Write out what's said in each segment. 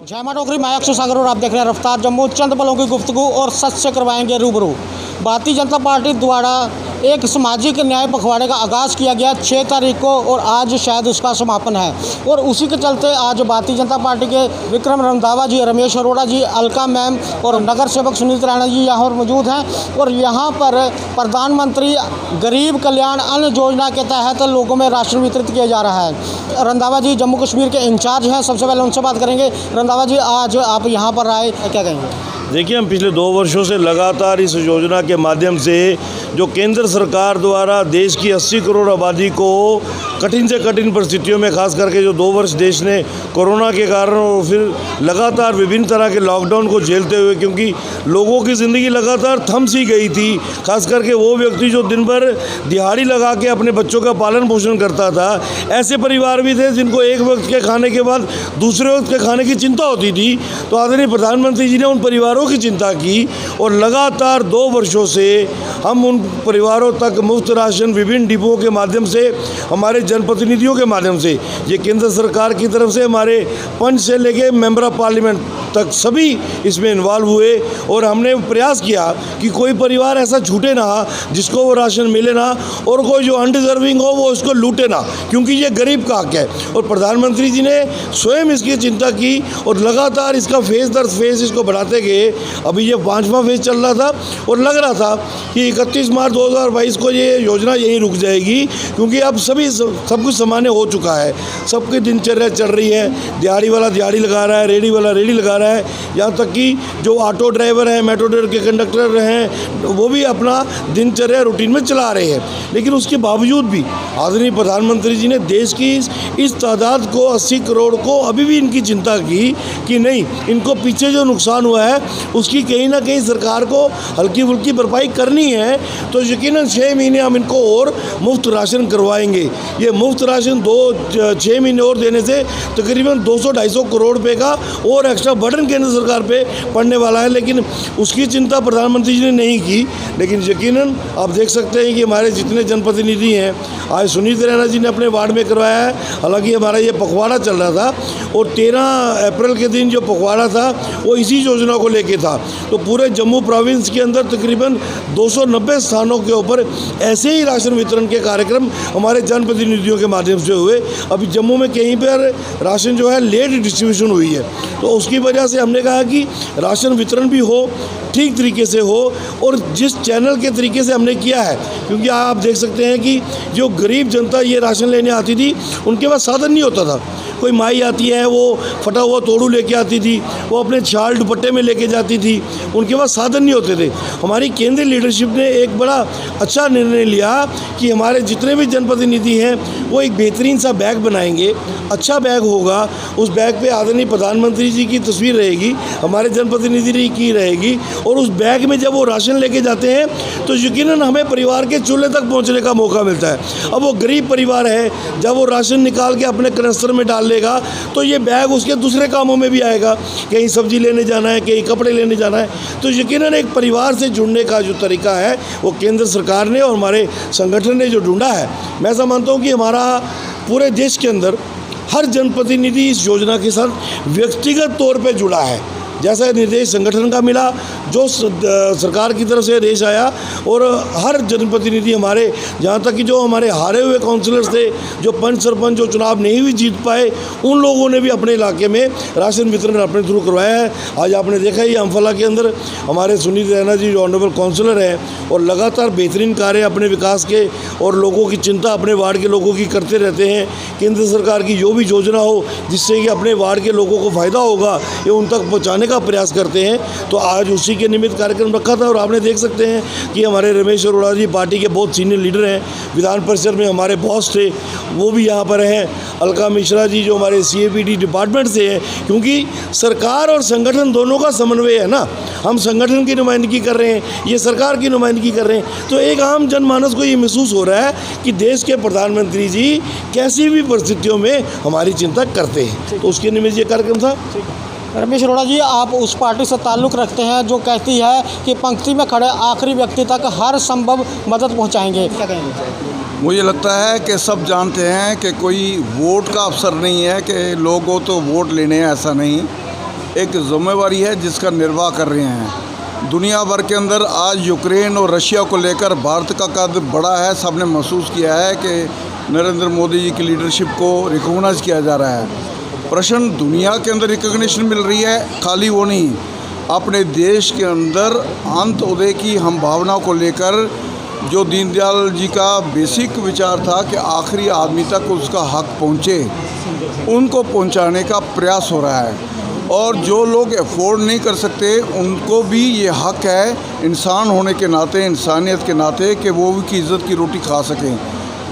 जय मां डोगरी, मैं अक्षय सागर और आप देख रहे हैं रफ्तार जम्मू। चंद पलों की गुफ्तगू और सच से करवाएंगे रूबरू। भारतीय जनता पार्टी द्वारा एक सामाजिक न्याय पखवाड़े का आगाज़ किया गया 6 तारीख को और आज शायद उसका समापन है। और उसी के चलते आज भारतीय जनता पार्टी के विक्रम रंधावा जी, रमेश अरोड़ा जी, अलका मैम और नगर सेवक सुनील राणा जी यहाँ पर मौजूद हैं। और यहाँ पर प्रधानमंत्री गरीब कल्याण अन्न योजना के तहत लोगों में राशन वितरित किया जा रहा है। रंधावा जी जम्मू कश्मीर के इंचार्ज हैं, सबसे पहले उनसे बात करेंगे। रंधावा जी, आज आप यहाँ पर आए, क्या कहेंगे? देखिए, हम पिछले 2 वर्षों से लगातार इस योजना के माध्यम से जो केंद्र सरकार द्वारा देश की 80 करोड़ आबादी को कठिन से कठिन परिस्थितियों में, खास करके जो 2 वर्ष देश ने कोरोना के कारण और फिर लगातार विभिन्न तरह के लॉकडाउन को झेलते हुए, क्योंकि लोगों की ज़िंदगी लगातार थम सी गई थी, खास करके वो व्यक्ति जो दिन भर दिहाड़ी लगा के अपने बच्चों का पालन पोषण करता था, ऐसे परिवार भी थे जिनको एक वक्त के खाने के बाद दूसरे वक्त के खाने की चिंता होती थी। तो आदरणीय प्रधानमंत्री जी ने उन परिवारों की चिंता की और लगातार 2 वर्षों से हम उन परिवारों तक मुफ्त राशन विभिन्न डिपों के माध्यम से, हमारे जनप्रतिनिधियों के माध्यम से, ये केंद्र सरकार की तरफ से हमारे पंच से लेके मेंबर ऑफ पार्लियामेंट तक सभी इसमें इन्वॉल्व हुए और हमने प्रयास किया कि कोई परिवार ऐसा छूटे ना जिसको वो राशन मिले ना, और कोई जो अनडिजर्विंग हो वो उसको लूटे ना, क्योंकि ये गरीब का हक है। और प्रधानमंत्री जी ने स्वयं इसकी चिंता की और लगातार इसका फेज दर फेज इसको बढ़ाते गए। अभी ये 5वां फेज चल रहा था और लग रहा था कि 31 मार्च 2022 को ये योजना यहीं रुक जाएगी, क्योंकि अब सब कुछ सामान्य हो चुका है, सबकी दिनचर्या चल रही है। दिहाड़ी वाला दिहाड़ी लगा रहा है, रेडी वाला रेडी लगा रहा है, यहाँ तक कि जो ऑटो ड्राइवर हैं, मेट्रो के कंडक्टर हैं, वो भी अपना दिनचर्या रूटीन में चला रहे हैं। लेकिन उसके बावजूद भी आदरणीय प्रधानमंत्री जी ने देश की इस तादाद को 80 करोड़ को अभी भी इनकी चिंता की कि नहीं, इनको पीछे जो नुकसान हुआ है उसकी कहीं ना कहीं सरकार को हल्की फुल्की भरपाई करनी है। तो यकीनन 6 महीने हम इनको और मुफ्त राशन करवाएंगे। ये मुफ्त राशन 6 महीने और देने से तकरीबन 200-250 करोड़ रुपए का और एक्स्ट्रा बर्डन केंद्र सरकार पे पड़ने वाला है, लेकिन उसकी चिंता प्रधानमंत्री जी ने नहीं की। लेकिन यकीनन आप देख सकते हैं कि हमारे जितने जनप्रतिनिधि हैं, आज सुनील राणा जी ने अपने वार्ड में करवाया है। हालांकि हमारा ये पखवाड़ा चल रहा था और 13 अप्रैल के दिन जो पखवाड़ा था वो इसी योजना को लेके था। तो पूरे जम्मू प्रोविंस के अंदर तकरीबन 290 स्थानों के ऊपर ऐसे ही राशन वितरण के कार्यक्रम हमारे जनप्रतिनिधियों के माध्यम से हुए। अभी जम्मू में कहीं पर राशन जो है लेट डिस्ट्रीब्यूशन हुई है, तो उसकी वजह से हमने कहा कि राशन वितरण भी हो, ठीक तरीके से हो और जिस चैनल के तरीके से हमने किया है, क्योंकि आप देख सकते हैं कि जो गरीब जनता ये राशन लेने आती थी उनके पास साधन नहीं होता था। कोई माई आती है, वो फटा हुआ तोड़ू लेके आती थी, वो अपने शाल दुपट्टे में लेके जाती थी, उनके पास साधन नहीं होते थे। हमारी केंद्रीय लीडरशिप ने एक बड़ा अच्छा निर्णय लिया कि हमारे जितने भी जनप्रतिनिधि हैं वो एक बेहतरीन सा बैग बनाएंगे, अच्छा बैग होगा, उस बैग पे आदरणीय प्रधानमंत्री जी की तस्वीर रहेगी, हमारे जनप्रतिनिधि की रहेगी, और उस बैग में जब वो राशन लेके जाते हैं तो यकीनन हमें परिवार के चूल्हे तक पहुँचने का मौका मिलता है। अब वो गरीब परिवार है, जब वो राशन निकाल के अपने कनस्तर में डाल लेगा तो ये बैग उसके दूसरे कामों में भी आएगा, कहीं सब्जी लेने जाना है, कहीं कपड़े लेने जाना है। तो यकीनन एक परिवार से जुड़ने का जो तरीका है वो केंद्र सरकार ने और हमारे संगठन ने जो ढूंढा है, मैं ऐसा मानता हूँ कि हमारा पूरे देश के अंदर हर जनप्रतिनिधि इस योजना के साथ व्यक्तिगत तौर पे जुड़ा है। जैसा निर्देश संगठन का मिला, जो सरकार की तरफ से आदेश आया, और हर जनप्रतिनिधि हमारे, जहाँ तक कि जो हमारे हारे हुए काउंसलर्स थे, जो पंच सरपंच जो चुनाव नहीं भी जीत पाए, उन लोगों ने भी अपने इलाके में राशन वितरण अपने थ्रू करवाया है। आज आपने देखा ही अम्फाला के अंदर हमारे सुनील राणा जी जो ऑनरेबल काउंसलर हैं और लगातार बेहतरीन कार्य अपने विकास के और लोगों की चिंता अपने वार्ड के लोगों की करते रहते हैं। केंद्र सरकार की जो भी योजना हो जिससे कि अपने वार्ड के लोगों को फ़ायदा होगा, ये उन तक पहुँचाने का प्रयास करते हैं। तो आज उसी के निमित्त कार्यक्रम रखा था और आपने देख सकते हैं कि हमारे रमेश अरोड़ा जी पार्टी के बहुत सीनियर लीडर हैं, विधान परिषद में हमारे बॉस थे, वो भी यहाँ पर हैं। अलका मिश्रा जी जो हमारे CAPD डिपार्टमेंट से हैं, क्योंकि सरकार और संगठन दोनों का समन्वय है ना, हम संगठन की नुमाइंदगी कर रहे हैं, ये सरकार की नुमाइंदगी कर रहे हैं। तो एक आम जनमानस को ये महसूस हो रहा है कि देश के प्रधानमंत्री जी कैसी भी परिस्थितियों में हमारी चिंता करते हैं। तो उसके निमित्त ये कार्यक्रम था। रमेश अरोड़ा जी, आप उस पार्टी से ताल्लुक़ रखते हैं जो कहती है कि पंक्ति में खड़े आखिरी व्यक्ति तक हर संभव मदद पहुंचाएंगे, क्या कहेंगे? मुझे लगता है कि सब जानते हैं कि कोई वोट का अवसर नहीं है कि लोगों तो वोट लेने हैं, ऐसा नहीं। एक जिम्मेवारी है जिसका निर्वाह कर रहे हैं। दुनिया भर के अंदर आज यूक्रेन और रशिया को लेकर भारत का कद बड़ा है। सबने महसूस किया है कि नरेंद्र मोदी जी की लीडरशिप को रिकॉग्नाइज किया जा रहा है। प्रश्न दुनिया के अंदर रिकॉग्निशन मिल रही है, खाली वो नहीं, अपने देश के अंदर अंत्योदय की हम भावना को लेकर जो दीनदयाल जी का बेसिक विचार था कि आखिरी आदमी तक उसका हक पहुँचे, उनको पहुँचाने का प्रयास हो रहा है। और जो लोग अफोर्ड नहीं कर सकते उनको भी ये हक है इंसान होने के नाते, इंसानियत के नाते, कि वो भी की इज़्ज़त की रोटी खा सकें।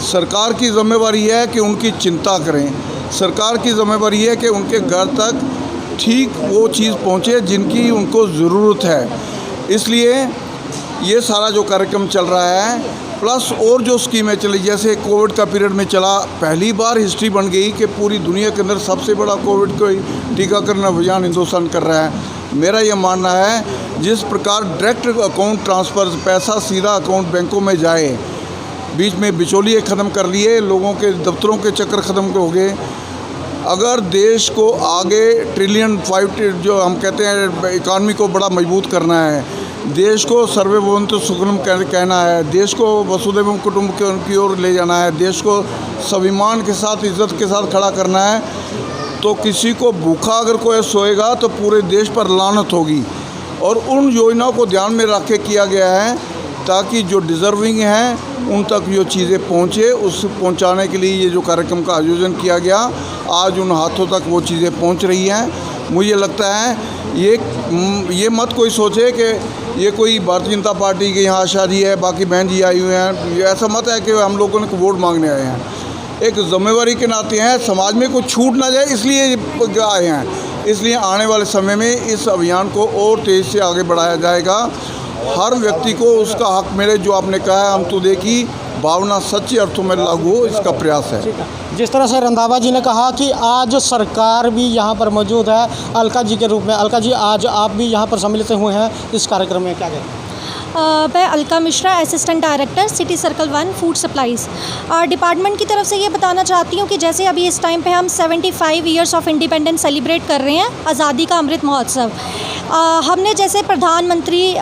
सरकार की ज़िम्मेवारी है कि उनकी चिंता करें। सरकार की ज़िम्मेवारी है कि उनके घर तक ठीक वो चीज़ पहुँचे जिनकी उनको ज़रूरत है। इसलिए ये सारा जो कार्यक्रम चल रहा है, प्लस और जो स्कीमें चली, जैसे कोविड का पीरियड में चला, पहली बार हिस्ट्री बन गई कि पूरी दुनिया के अंदर सबसे बड़ा कोविड को टीकाकरण अभियान हिंदुस्तान कर रहा है। मेरा ये मानना है जिस प्रकार डायरेक्ट अकाउंट ट्रांसफ़र, पैसा सीधा अकाउंट बैंकों में जाए, बीच में बिचौलिए ख़त्म कर लिए, लोगों के दफ्तरों के चक्कर ख़त्म हो गए। अगर देश को आगे ट्रिलियन 5 जो हम कहते हैं इकानमी को बड़ा मजबूत करना है, देश को सर्वभौमत्व सुखम कहना है, देश को वसुधैव कुटुंबकम की ओर ले जाना है, देश को स्वाभिमान के साथ, इज़्ज़त के साथ खड़ा करना है, तो किसी को भूखा अगर कोई सोएगा तो पूरे देश पर लानत होगी। और उन योजनाओं को ध्यान में रख के किया गया है ताकि जो डिज़र्विंग हैं उन तक जो चीज़ें पहुँचे, उस पहुँचाने के लिए ये जो कार्यक्रम का आयोजन किया गया, आज उन हाथों तक वो चीज़ें पहुँच रही हैं। मुझे लगता है ये मत कोई सोचे कि ये कोई भारतीय जनता पार्टी के यहाँ शादी है, बाकी बहन जी आई हुए हैं, ये ऐसा मत है कि हम लोगों ने वोट मांगने आए हैं। एक जिम्मेवारी के नाते हैं, समाज में कुछ छूट ना जाए इसलिए आए हैं। इसलिए आने वाले समय में इस अभियान को और तेज़ से आगे बढ़ाया जाएगा। हर व्यक्ति को उसका हक मिले, जो आपने कहा है, हम तो देखी भावना सच्चे अर्थों में लागू हो, इसका प्रयास है। जिस तरह से रंधावा जी ने कहा कि आज सरकार भी यहाँ पर मौजूद है अलका जी के रूप में। अलका जी, आज आप भी यहाँ पर सम्मिलित हुए हैं इस कार्यक्रम में, क्या कहें? मैं Alka Mishra, assistant director city circle 1 food supplies department की तरफ से ये बताना चाहती हूँ कि जैसे अभी इस टाइम पे हम 75 ईयर्स ऑफ इंडिपेंडेंस सेलिब्रेट कर रहे हैं, आज़ादी का अमृत महोत्सव। हमने जैसे प्रधानमंत्री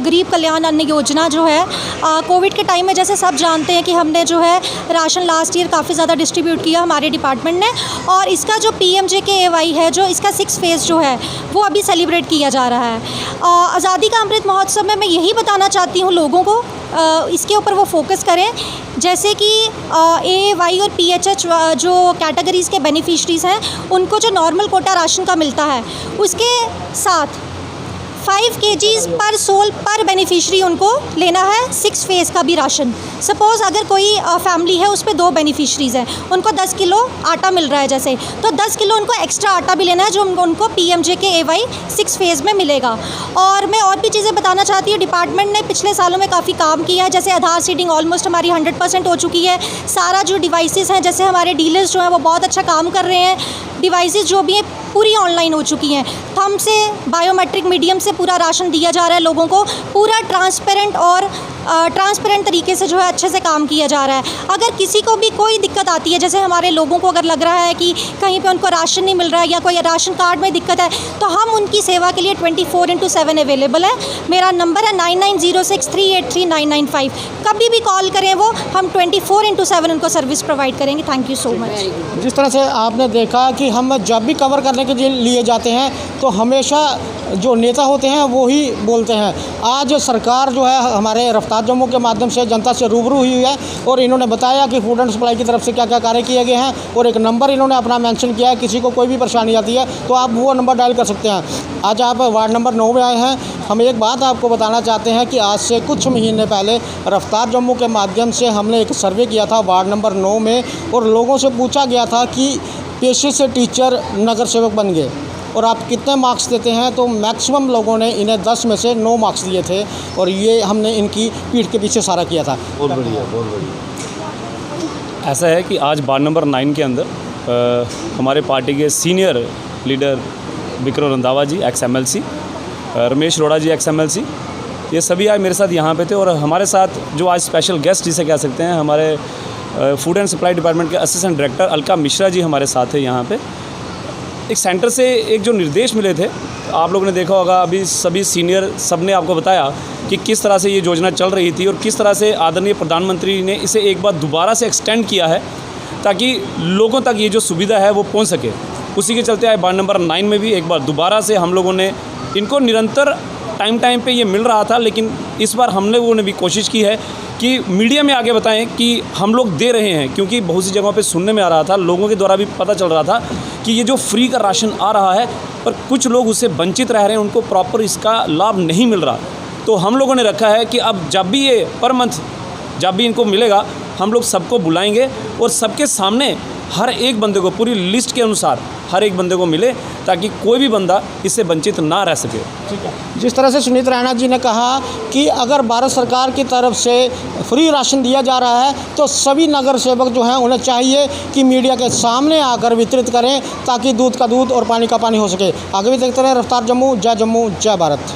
गरीब कल्याण अन्न योजना जो है, कोविड के टाइम में जैसे सब जानते हैं कि हमने जो है राशन लास्ट ईयर काफ़ी ज़्यादा डिस्ट्रीब्यूट किया हमारे डिपार्टमेंट ने, और इसका जो PMJKAY है, जो इसका 6th फेज़ जो है वो अभी सेलिब्रेट किया जा रहा है। आज़ादी का अमृत महोत्सव में मैं यही बताना चाहती हूँ लोगों को, इसके ऊपर वो फोकस करें। जैसे कि AAY और PHH जो कैटेगरीज़ के बेनिफिशरीज़ हैं, उनको जो नॉर्मल कोटा राशन का मिलता है, उसके साथ 5 kgs पर सोल पर बेनिफिशरी उनको लेना है 6 फेज़ का भी राशन। सपोज़ अगर कोई फैमिली है, उस पर 2 बेनिफिशरीज़ हैं, उनको 10 किलो आटा मिल रहा है जैसे, तो 10 किलो उनको एक्स्ट्रा आटा भी लेना है, जो उनको PMJKAY 6 फेज़ में मिलेगा। और मैं और भी चीज़ें बताना चाहती हूँ। डिपार्टमेंट ने पिछले सालों में काफ़ी काम किया है, जैसे आधार सीडिंग ऑलमोस्ट हमारी 100% हो चुकी है। सारा जो डिवाइसेस हैं, जैसे हमारे डीलर्स जो हैं वो बहुत अच्छा काम कर रहे हैं। डिवाइसेस जो भी हैं पूरी ऑनलाइन हो चुकी हैं। थंब से, बायोमेट्रिक मीडियम से पूरा राशन दिया जा रहा है लोगों को, पूरा ट्रांसपेरेंट तरीके से जो है अच्छे से काम किया जा रहा है। अगर किसी को भी कोई दिक्कत आती है, जैसे हमारे लोगों को अगर लग रहा है कि कहीं पे उनको राशन नहीं मिल रहा है या कोई राशन कार्ड में दिक्कत है, तो हम उनकी सेवा के लिए 24/7 अवेलेबल है। मेरा नंबर है 9906383995। कभी भी कॉल करें, वो हम 24/7 उनको सर्विस प्रोवाइड करेंगे। Thank you so much. जिस तरह से आपने देखा कि हम जब भी कवर करने के लिए जाते हैं तो हमेशा जो नेता होते हैं वो ही बोलते हैं। आज सरकार जो है हमारे रफ्तार जम्मू के माध्यम से जनता से रूबरू हुई है और इन्होंने बताया कि फूड एंड सप्लाई की तरफ से क्या क्या कार्य किए गए हैं, और एक नंबर इन्होंने अपना मेंशन किया है। किसी को कोई भी परेशानी आती है तो आप वो नंबर डायल कर सकते हैं। आज आप वार्ड नंबर 9 में आए हैं। हम एक बात आपको बताना चाहते हैं कि आज से कुछ महीने पहले रफ्तार जम्मू के माध्यम से हमने एक सर्वे किया था वार्ड नंबर 9 में, और लोगों से पूछा गया था कि पेशे से टीचर नगर सेवक बन गए और आप कितने मार्क्स देते हैं, तो मैक्सिमम लोगों ने इन्हें 10 में से 9 मार्क्स दिए थे, और ये हमने इनकी पीठ के पीछे सारा किया था। बहुत बढ़िया, बहुत बढ़िया। ऐसा है कि आज वार्ड नंबर 9 के अंदर हमारे पार्टी के सीनियर लीडर विक्रम रंधावा जी XMLC, रमेश रोड़ा जी XMLC, ये सभी आज मेरे साथ यहाँ पे थे। और हमारे साथ जो आज स्पेशल गेस्ट जिसे कह सकते हैं, हमारे फूड एंड सप्लाई डिपार्टमेंट के असिस्टेंट डायरेक्टर अलका मिश्रा जी हमारे साथ है यहाँ पे। एक सेंटर से एक जो निर्देश मिले थे, आप लोगों ने देखा होगा, अभी सभी सीनियर सब ने आपको बताया कि किस तरह से ये योजना चल रही थी और किस तरह से आदरणीय प्रधानमंत्री ने इसे एक बार दोबारा से एक्सटेंड किया है ताकि लोगों तक ये जो सुविधा है वो पहुंच सके। उसी के चलते आज वार्ड नंबर 9 में भी एक बार दोबारा से हम लोगों ने इनको निरंतर टाइम पे ये मिल रहा था, लेकिन इस बार हम लोगों ने भी कोशिश की है कि मीडिया में आगे बताएं कि हम लोग दे रहे हैं, क्योंकि बहुत सी जगहों पे सुनने में आ रहा था, लोगों के द्वारा भी पता चल रहा था कि ये जो फ्री का राशन आ रहा है पर कुछ लोग उससे वंचित रह रहे हैं, उनको प्रॉपर इसका लाभ नहीं मिल रहा। तो हम लोगों ने रखा है कि अब जब भी ये पर मंथ जब भी इनको मिलेगा, हम लोग सबको बुलाएंगे और सबके सामने हर एक बंदे को पूरी लिस्ट के अनुसार हर एक बंदे को मिले ताकि कोई भी बंदा इससे वंचित ना रह सके। ठीक है। जिस तरह से सुनीत रैना जी ने कहा कि अगर भारत सरकार की तरफ से फ्री राशन दिया जा रहा है तो सभी नगर सेवक जो हैं उन्हें चाहिए कि मीडिया के सामने आकर वितरित करें ताकि दूध का दूध और पानी का पानी हो सके। आगे भी देखते रहे रफ्तार जम्मू, जय भारत।